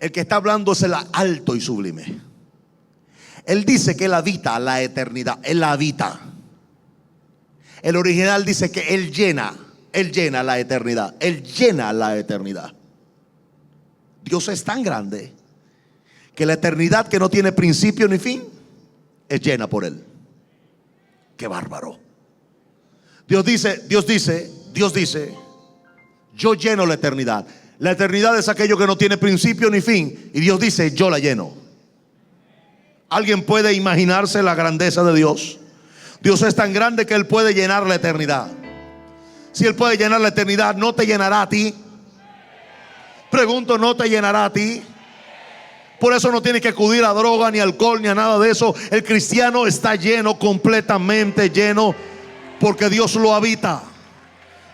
El que está hablando es el alto y sublime. Él dice que Él habita la eternidad. Él la habita. El original dice que Él llena la eternidad. Él llena la eternidad. Dios es tan grande que la eternidad, que no tiene principio ni fin, es llena por Él. Qué bárbaro. Dios dice: yo lleno la eternidad. La eternidad es aquello que no tiene principio ni fin, y Dios dice: yo la lleno. ¿Alguien puede imaginarse la grandeza de Dios? Dios es tan grande que Él puede llenar la eternidad. Si Él puede llenar la eternidad, ¿no te llenará a ti? Pregunto, ¿no te llenará a ti? Por eso no tienes que acudir a droga, ni alcohol, ni a nada de eso. El cristiano está lleno, completamente lleno, porque Dios lo habita.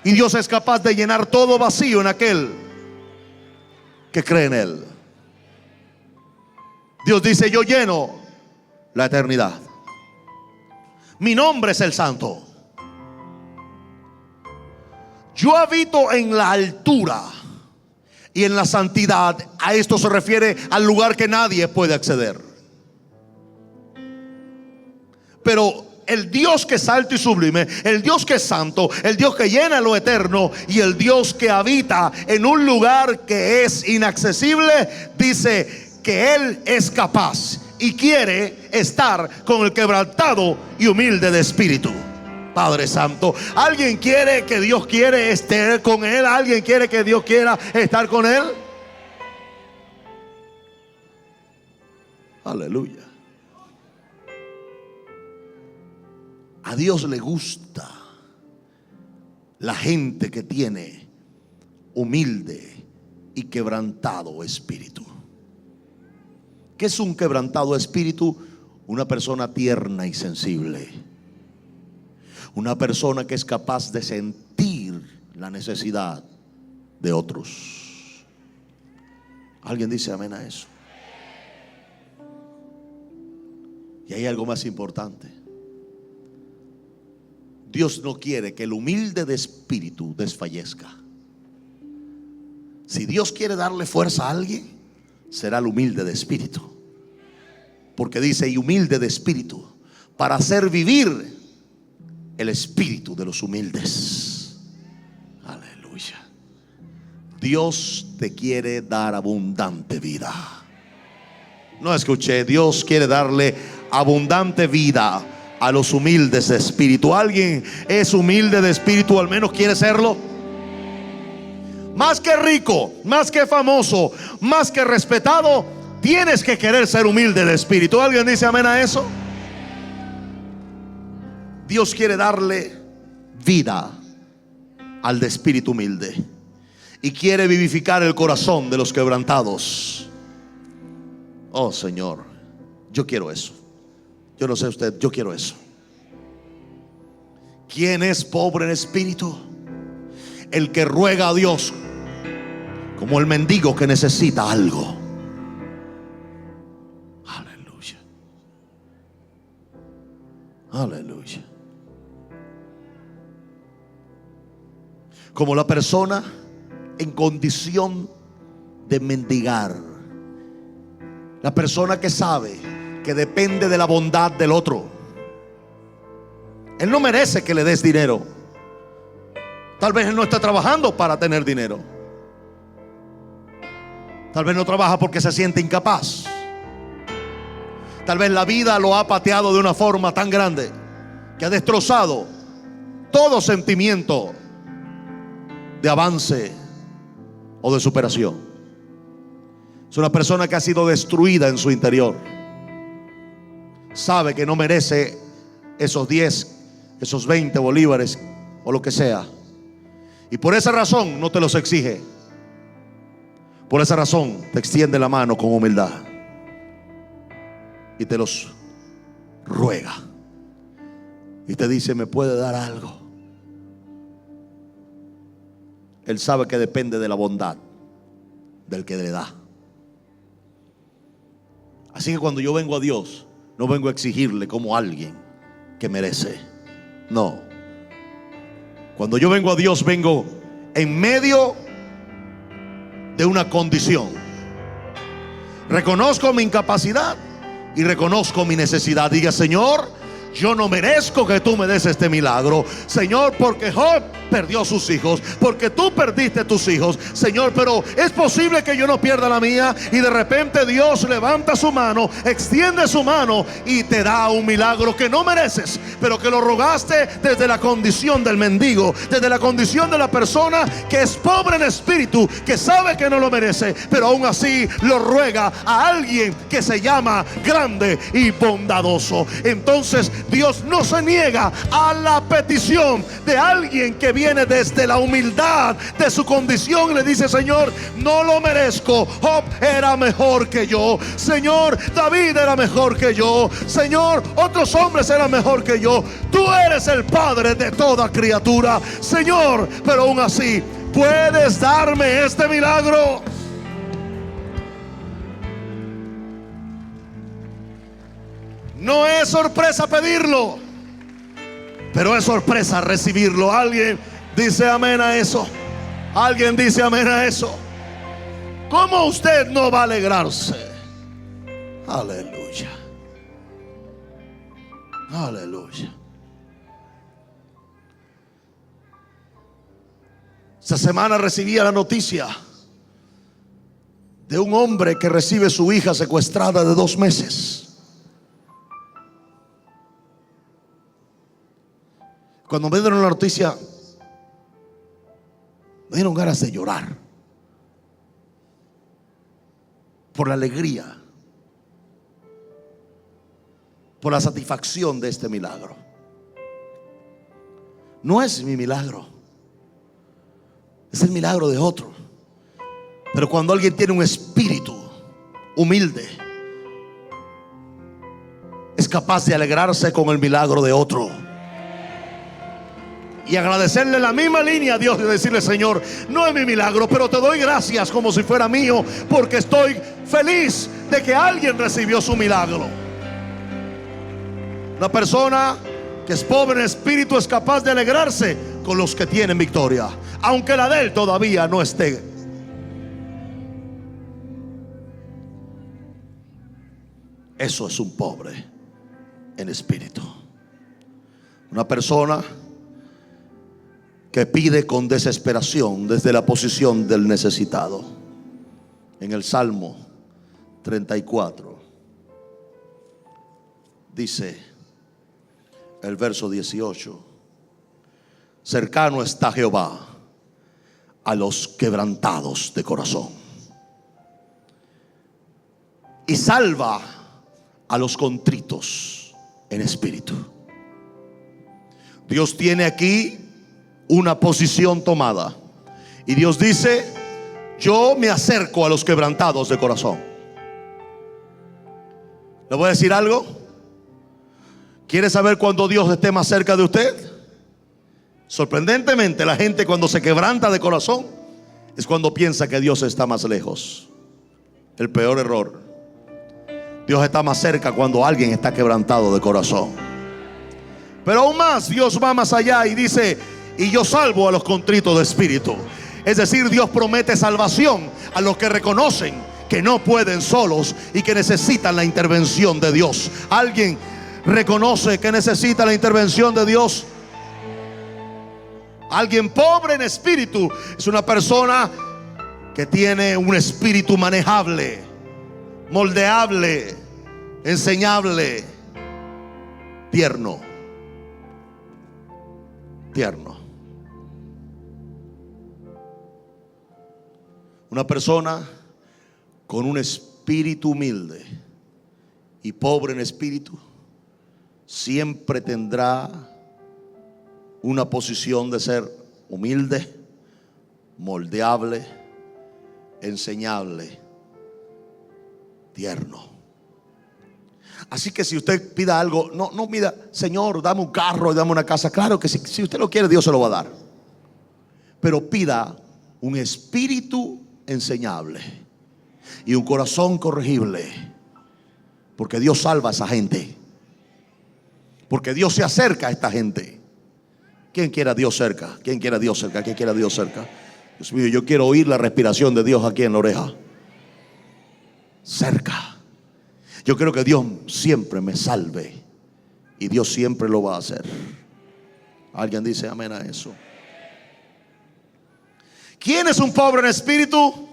Y Dios es capaz de llenar todo vacío en aquel que cree en Él. Dios dice: yo lleno la eternidad. Mi nombre es el Santo. Yo habito en la altura y en la santidad. A esto se refiere al lugar que nadie puede acceder. Pero el Dios que es alto y sublime, el Dios que es santo, el Dios que llena lo eterno, y el Dios que habita en un lugar que es inaccesible, dice que Él es capaz y quiere estar con el quebrantado y humilde de espíritu. Padre Santo, ¿alguien quiere que Dios quiere estar con Él? ¿Alguien quiere que Dios quiera estar con Él? Aleluya. A Dios le gusta la gente que tiene humilde y quebrantado espíritu. ¿Qué es un quebrantado espíritu? Una persona tierna y sensible. Una persona que es capaz de sentir la necesidad de otros. ¿Alguien dice amén a eso? Y hay algo más importante. Dios no quiere que el humilde de espíritu desfallezca. Si Dios quiere darle fuerza a alguien, será el humilde de espíritu. Porque dice: y humilde de espíritu, para hacer vivir el espíritu de los humildes. Aleluya. Dios te quiere dar abundante vida. No escuché, Dios quiere darle abundante vida a los humildes de espíritu. ¿Alguien es humilde de espíritu? Al menos quiere serlo. Más que rico, más que famoso, más que respetado, tienes que querer ser humilde de espíritu. ¿Alguien dice amén a eso? Dios quiere darle vida al de espíritu humilde y quiere vivificar el corazón de los quebrantados. Oh Señor, yo quiero eso. Yo no sé usted, yo quiero eso. ¿Quién es pobre en espíritu? El que ruega a Dios como el mendigo que necesita algo. Aleluya. Aleluya. Como la persona en condición de mendigar. La persona que sabe que depende de la bondad del otro. Él no merece que le des dinero. Tal vez él no está trabajando para tener dinero. Tal vez no trabaja porque se siente incapaz. Tal vez la vida lo ha pateado de una forma tan grande que ha destrozado todo sentimiento de avance o de superación. Es una persona que ha sido destruida en su interior. Sabe que no merece esos 10, esos 20 bolívares o lo que sea. Y por esa razón no te los exige. Por esa razón te extiende la mano con humildad y te los ruega y te dice: ¿me puede dar algo? Él sabe que depende de la bondad del que le da. Así que cuando yo vengo a Dios, no vengo a exigirle como alguien que merece. No. Cuando yo vengo a Dios, vengo en medio de una condición. Reconozco mi incapacidad y reconozco mi necesidad. Diga: Señor, yo no merezco que tú me des este milagro, Señor, porque Job perdió sus hijos, porque tú perdiste tus hijos, Señor, pero es posible que yo no pierda la mía. Y de repente Dios levanta su mano, extiende su mano y te da un milagro que no mereces, pero que lo rogaste desde la condición del mendigo, desde la condición de la persona que es pobre en espíritu, que sabe que no lo merece, pero aún así lo ruega a alguien que se llama grande y bondadoso. Entonces Dios no se niega a la petición de alguien que viene desde la humildad de su condición y le dice: Señor, no lo merezco. Job era mejor que yo, Señor, David era mejor que yo, Señor, otros hombres eran mejor que yo. Tú eres el Padre de toda criatura, Señor, pero aún así puedes darme este milagro. No es sorpresa pedirlo, pero es sorpresa recibirlo. Alguien dice amén a eso. Alguien dice amén a eso. ¿Cómo usted no va a alegrarse? Aleluya. Aleluya. Esta semana recibía la noticia de un hombre que recibe su hija secuestrada de 2 meses. Cuando me dieron la noticia, me dieron ganas de llorar por la alegría, por la satisfacción de este milagro. No es mi milagro, es el milagro de otro. Pero cuando alguien tiene un espíritu humilde, es capaz de alegrarse con el milagro de otro y agradecerle la misma línea a Dios y decirle: Señor, no es mi milagro, pero te doy gracias como si fuera mío, porque estoy feliz de que alguien recibió su milagro. Una persona que es pobre en espíritu es capaz de alegrarse con los que tienen victoria, aunque la de él todavía no esté. Eso es un pobre en espíritu. Una persona que pide con desesperación desde la posición del necesitado. En el Salmo 34 dice el verso 18: cercano está Jehová a los quebrantados de corazón y salva a los contritos en espíritu. Dios tiene aquí una posición tomada y Dios dice: yo me acerco a los quebrantados de corazón. ¿Le voy a decir algo? ¿Quiere saber cuándo Dios esté más cerca de usted? Sorprendentemente, la gente cuando se quebranta de corazón es cuando piensa que Dios está más lejos. El peor error. Dios está más cerca cuando alguien está quebrantado de corazón. Pero aún más, Dios va más allá y dice: y yo salvo a los contritos de espíritu. Es decir, Dios promete salvación a los que reconocen que no pueden solos y que necesitan la intervención de Dios. ¿Alguien reconoce que necesita la intervención de Dios? Alguien pobre en espíritu es una persona que tiene un espíritu manejable, moldeable, enseñable, tierno. Una persona con un espíritu humilde y pobre en espíritu siempre tendrá una posición de ser humilde, moldeable, enseñable, tierno. Así que si usted pida algo, no pida: Señor, dame un carro y dame una casa. Claro que si usted lo quiere, Dios se lo va a dar. Pero pida un espíritu enseñable y un corazón corregible, porque Dios salva a esa gente, porque Dios se acerca a esta gente. ¿Quién quiere a Dios cerca? ¿Quién quiere a Dios cerca? ¿Quién quiere a Dios cerca? Dios mío, yo quiero oír la respiración de Dios aquí en la oreja. Cerca. Yo creo que Dios siempre me salve y Dios siempre lo va a hacer. ¿Alguien dice amén a eso? ¿Quién es un pobre en espíritu?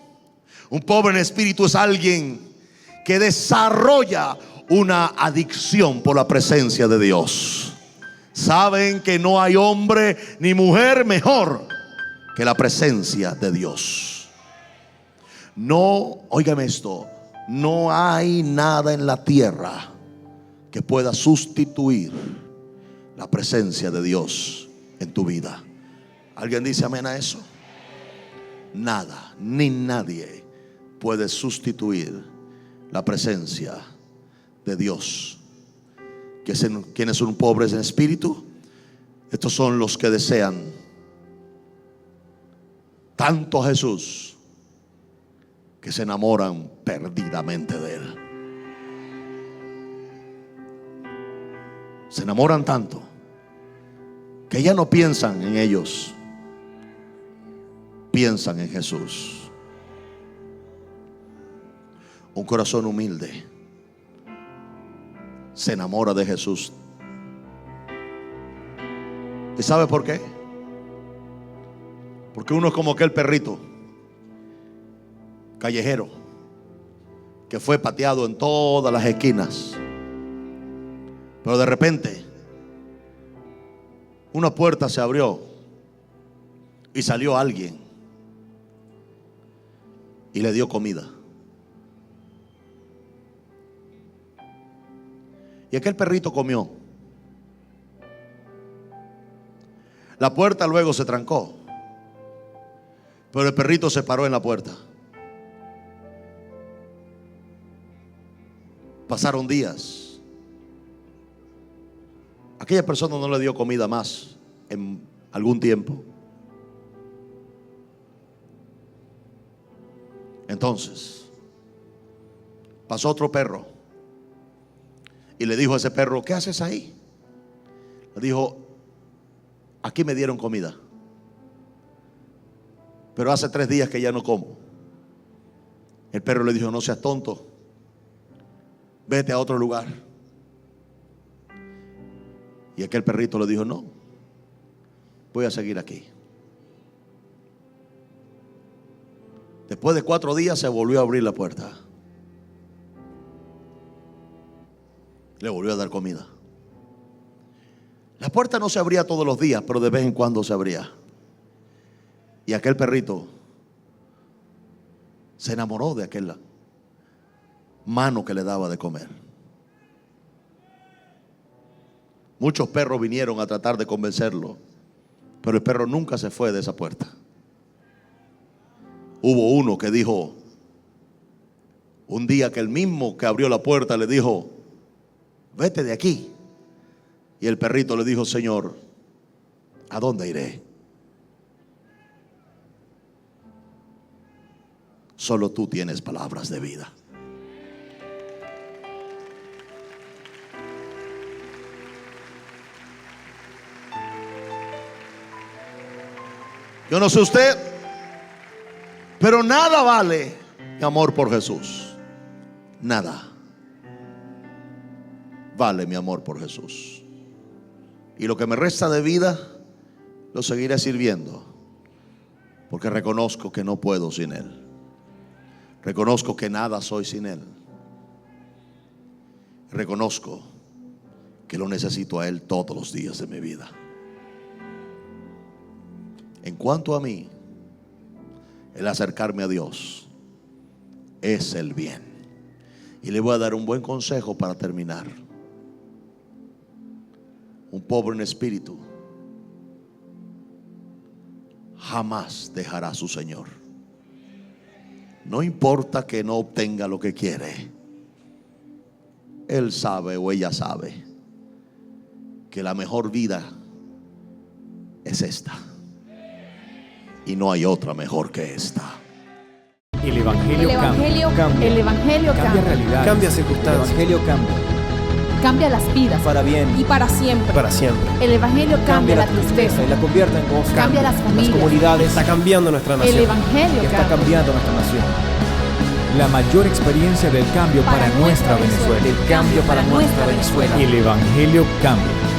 Un pobre en espíritu es alguien que desarrolla una adicción por la presencia de Dios. Saben que no hay hombre ni mujer mejor que la presencia de Dios. No, óigame esto, no hay nada en la tierra que pueda sustituir la presencia de Dios en tu vida. ¿Alguien dice amén a eso? Nada ni nadie puede sustituir la presencia de Dios. ¿Quiénes son pobres en espíritu? Estos son los que desean tanto a Jesús que se enamoran perdidamente de Él. Se enamoran tanto que ya no piensan en ellos, piensan en Jesús. Un corazón humilde se enamora de Jesús. ¿Y sabe por qué? Porque uno es como aquel perrito callejero que fue pateado en todas las esquinas, pero de repente una puerta se abrió y salió alguien y le dio comida. Y aquel perrito comió. La puerta luego se trancó, pero el perrito se paró en la puerta. Pasaron días. Aquella persona no le dio comida más en algún tiempo. Entonces pasó otro perro y le dijo a ese perro: ¿qué haces ahí? Le dijo: aquí me dieron comida, pero hace 3 días que ya no como. El perro le dijo: no seas tonto, vete a otro lugar. Y aquel perrito le dijo: no, voy a seguir aquí. Después de 4 días se volvió a abrir la puerta. Le volvió a dar comida. La puerta no se abría todos los días, pero de vez en cuando se abría. Y aquel perrito se enamoró de aquella mano que le daba de comer. Muchos perros vinieron a tratar de convencerlo, pero el perro nunca se fue de esa puerta. Hubo uno que dijo, un día que el mismo que abrió la puerta le dijo, vete de aquí. Y el perrito le dijo, Señor, ¿a dónde iré? Solo tú tienes palabras de vida. Yo no sé usted, pero nada vale mi amor por Jesús. Nada vale mi amor por Jesús. Y lo que me resta de vida lo seguiré sirviendo, porque reconozco que no puedo sin Él. Reconozco que nada soy sin Él. Reconozco que lo necesito a Él todos los días de mi vida. En cuanto a mí, el acercarme a Dios es el bien. Y le voy a dar un buen consejo para terminar. Un pobre en espíritu jamás dejará a su Señor. No importa que no obtenga lo que quiere. Él sabe o ella sabe que la mejor vida es esta. Y no hay otra mejor que esta. El Evangelio cambia. El Evangelio Cambia cambia. realidades. Cambia circunstancias. El Evangelio cambia. Cambia las vidas. Para bien Y para siempre. para siempre. El Evangelio cambia la tristeza. y la convierte en gozo. Cambia las familias. comunidades. Está cambiando nuestra El nación. Evangelio Que está cambia. cambiando nuestra nación. La mayor experiencia del cambio para nuestra Venezuela. El cambio para nuestra Venezuela. El Evangelio cambia.